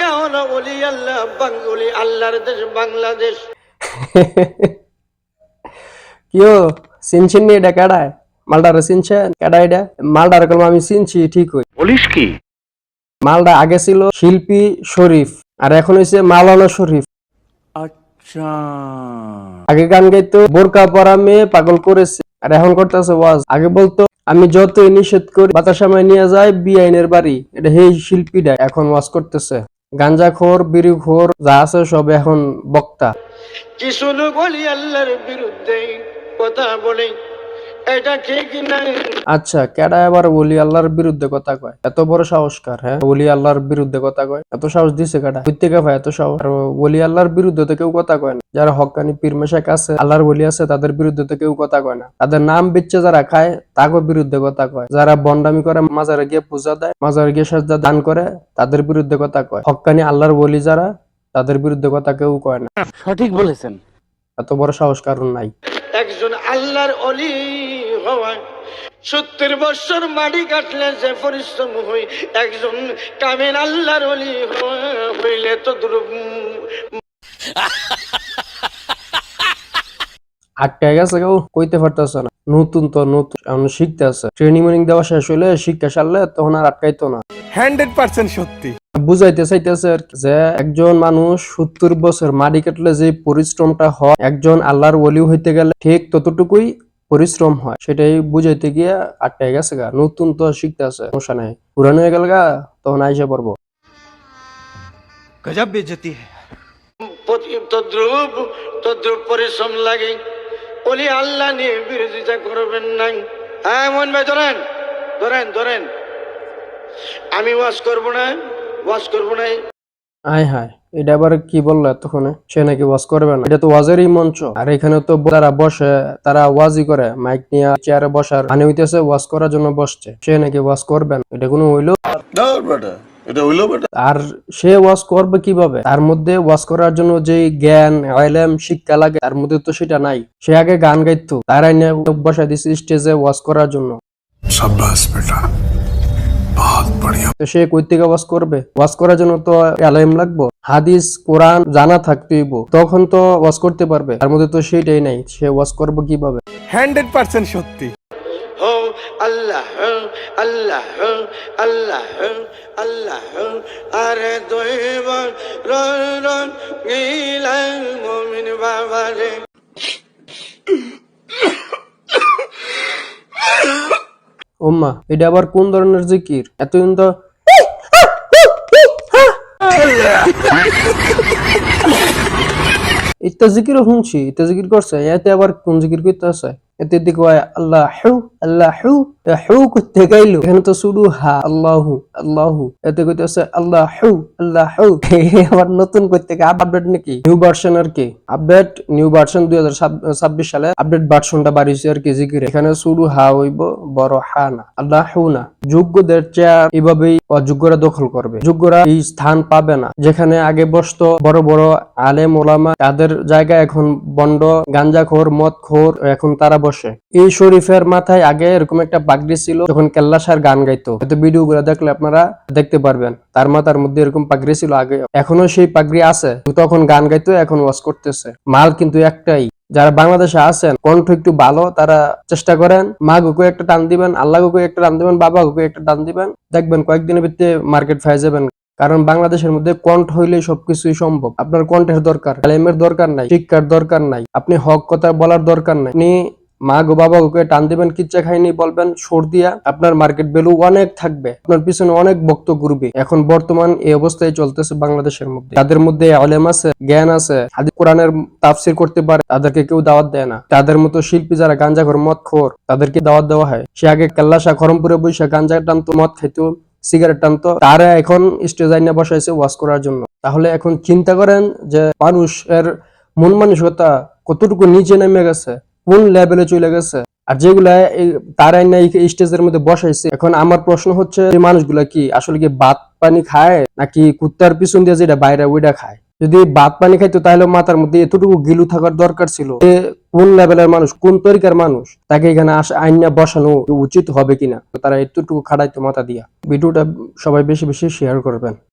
এটা হলো ওলি আল্লাহ, বাঙ্গুলি আল্লাহর দেশ বাংলাদেশ। কিও চিনছেন নি? এটা কেডায়? মালটারে চিনছেন? কেডা এটা? মালটার কলম আমি চিনছি ঠিক হই। বলিস কি? মালটা আগে ছিল শিল্পী শরীফ, আর এখন হইছে মাওলানা শরীফ। আচ্ছা, আগে গান গাইতো বোরকা পরা মেয়ে পাগল করেছে, আর এখন করতেছে ওয়াজ। আগে বলতো আমি যতই নিষেধ করি বাতাসামায় নিয়ে যায় বিআইনের বাড়ি, এটা সেই শিল্পীটা এখন ওয়াজ করতেছে। গাঞ্জাখোর বিড়িখোর যা আছে সব এখন বক্তা। কিছু লোক ওলি আল্লাহর বিরুদ্ধে কথা বলে, এটা ঠিক নাই। আচ্ছা, কেডা আবার ওলি আল্লাহর বিরুদ্ধে কথা কয়? এত বড় সাহস কার? হ্যাঁ, ওলি আল্লাহর বিরুদ্ধে কথা কয় এত সাহস দিছে কেডা? কই থেকে পায় এত সাহস? আর ওলি আল্লাহর বিরুদ্ধে তো কেউ কথা কয় না। যারা হক্কানি পীর মেশায়েখ আছে, আল্লাহর ওলি আছে, তাদের বিরুদ্ধে তো কেউ কথা কয় না। তাদের নাম বেচে যারা খায় তাদের বিরুদ্ধে কথা কয়। যারা বন্ডামি করে, মাজারে গিয়ে পূজা দেয়, মাজারে গিয়ে সাজদা দান করে, তাদের বিরুদ্ধে কথা কয়। হক্কানি আল্লাহর ওলি যারা, তাদের বিরুদ্ধে কথা কেউ কয় না। সঠিক বলেছেন। এত বড় সাহস কারণ নাই। একজন আল্লাহর অলি হওয়া 70 বছর মাটি কাটলে যে পরিশ্রম হই, একজন কামেল আল্লাহর অলি হইলে তো আটকে গেছে, কেউ কইতে পারতেছে না। নতুন তো নতুন এখন শিখতে আছে। ট্রেনিং দেওয়া শেষ হইলে, শিক্ষা সারলে তখন আর আটকাইতো না। 100% সত্যি। বুঝাইতে চাইতেছে আর কি, যে একজন মানুষ 70 বছর মাটি কাটলে যে পরিশ্রমটা হয়, একজন আল্লাহর ওলি হইতে গেলে ঠিক ততটুকুই পরিশ্রম হয়। সেটাই বুঝাইতে গিয়ে আটকে গেছে গা। নতুন তো শিখতে আছে, সমস্যা নাই। পুরানো হয়ে গেল গা, তখন আইসা পড়বো। गजब बेइज्जती है। তদ্রুপ তদ্রুপ পরিশ্রম লাগে। ওলি আল্লাহ নিয়ে বিরোধিতা করবেন নাই। হ্যাঁ মন ভাই, ধরেন ধরেন ধরেন, আমি ওয়াজ করবো না, ওয়াজ করবো না। আয় হায়, এটা আবার কি বললো এতক্ষণে? সে নাকি ওয়াজ করবে না? এটা তো ওয়াজেরই মঞ্চ। আর এখানে তো যারা বসে তারা ওয়াজই করে, মাইক নিয়ে চেয়ারে বসার মানে হইতেছে ওয়াজ করার জন্য বসছে। সে নাকি ওয়াজ করবে না? এটা কোনো হইলো? আর সে ওয়াজ করবে কিভাবে? তার মধ্যে ওয়াজ করার জন্য যে জ্ঞান ইলম শিক্ষা লাগে, তার মধ্যে তো সেটা নাই। সে আগে গান গাইতো, তার আইনে বসাই দিছে স্টেজে ওয়াজ করার জন্য। शाबाश बेटा, बहुत बढ़िया। তো সে কই থেকে ওয়াজ করবে? ওয়াজ করার জন্য তো ইলম লাগবো, হাদিস কোরআন জানা থাকতে হইব, তখন তো ওয়াজ করতে পারবে। তার মধ্যে তো সেটাই নাই, সে ওয়াজ করবে কিভাবে? 100% সত্যি। হো আল্লাহ আল্লাহ আল্লাহ আল্লাহ, আরে দইবার রন গিলাম মুমিন বাবা রে। ওম্মা, এটা আবার কোন ধরনের জিকির? এতদিন তো ইত্তা জিকিরও শুনছি, ইত্তা জিকির করছে, এতে আবার কোন জিকির করতে আছে? এতে দিকে আল্লাহ হু আল্লাহ হু, হু করতে গাইলো। এখানে তো শুধু হা আল্লাহু আল্লাহু, এতে কইতে আছে আল্লাহ হু আল্লাহ হু। আবার নতুন করতে আপডেট নাকি? নিউ ভার্সন আর কি, আপডেট নিউ ভার্সন 2026 সালে আপডেট ভার্সনটা বাড়িয়েছে আর কি জিকির। এখানে শুধু হা হইব, বড় হা না, আল্লাহ হু না। যোগ্যদের চেয়ার এভাবেই অযোগ্যরা দখল করবে। যোগ্যরা এই স্থান পাবে না। যেখানে আগে বসতো বড় বড় আলেম ওলামা, তাদের জায়গায় এখন বন্ড গাঞ্জাখোর মদখোর এখন তারা বসে। এই শরীফের মাথায় আগে এরকম একটা পাগড়ি ছিল, যখন কেল্লা সার গান গাইতো। হয়তো ভিডিও গুলো দেখলে আপনারা দেখতে পারবেন, তার মাথার মধ্যে এরকম পাগড়ি ছিল আগে, এখনো সেই পাগড়ি আছে। তখন গান গাইতো, এখন ওয়াজ করতেছে। মাল কিন্তু একটাই। যারা বাংলাদেশে আছেন, কণ্ঠ একটু ভালো, তারা চেষ্টা করেন মা গুকু একটা টান দিবেন, আল্লাহ গুকু একটা টান দিবেন, বাবা গুকু একটা টান দিবেন, দেখবেন কয়েকদিনের ভিতরে মার্কেট পেয়ে যাবেন। কারণ বাংলাদেশের মধ্যে কণ্ঠ হইলে সবকিছুই সম্ভব। আপনার কণ্ঠের দরকার, আলেমের দরকার নাই, শিক্ষার দরকার নাই, আপনি হক কথা বলার দরকার নাই। আপনি মা গো বাবা ওকে টান দিবেন, কিচ্ছা খাইনি বলবেন সুর দিয়া, আপনার মার্কেট ভ্যালু অনেক থাকবে, আপনার পিছনে অনেক ভক্ত ঘুরবে। এখন বর্তমান এই অবস্থায় চলতেছে বাংলাদেশের মধ্যে। তাদের মধ্যে আলেম আছে, জ্ঞান আছে, হাদিস কোরআনের তাফসির করতে পারে, তাদেরকে কেউ দাওয়াত দেয় না। তাদের মতো শিল্পী যারা গাঞ্জাখোর মদখোর, তাদেরকে দাওয়াত দেওয়া হয়। সে আগে কেল্লাশা খরমপুরে বৈশা গাঞ্জা টানতো, মদ খাইতো, সিগারেট টানতো, তারা এখন স্টেজ আইনা বসাইছে ওয়াজ করার জন্য। তাহলে এখন চিন্তা করেন যে মানুষের মন মানসিকতা কতটুকু নিচে নেমে গেছে, কোন লেভেলে চলে গেছে। আর যেগুলা তারা না এই স্টেজের মধ্যে বসাইছে, এখন আমার প্রশ্ন হচ্ছে এই মানুষগুলা কি আসলে কি ভাত পানি খায়, নাকি কুত্তার পিছন দিয়ে যেটা বাইরে ওইটা খায়? যদি ভাত পানি খাইতো তাহলে মাথার মধ্যে এতটুকু গিলু থাকার দরকার ছিল। কোন লেভেলের মানুষ, কোন তরিকার মানুষ, তাকে এখানে আইনা বসানো উচিত হবে কিনা, তারা এতটুকু খাটাইতো মাথা দিয়া। ভিডিওটা সবাই বেশি বেশি শেয়ার করবেন।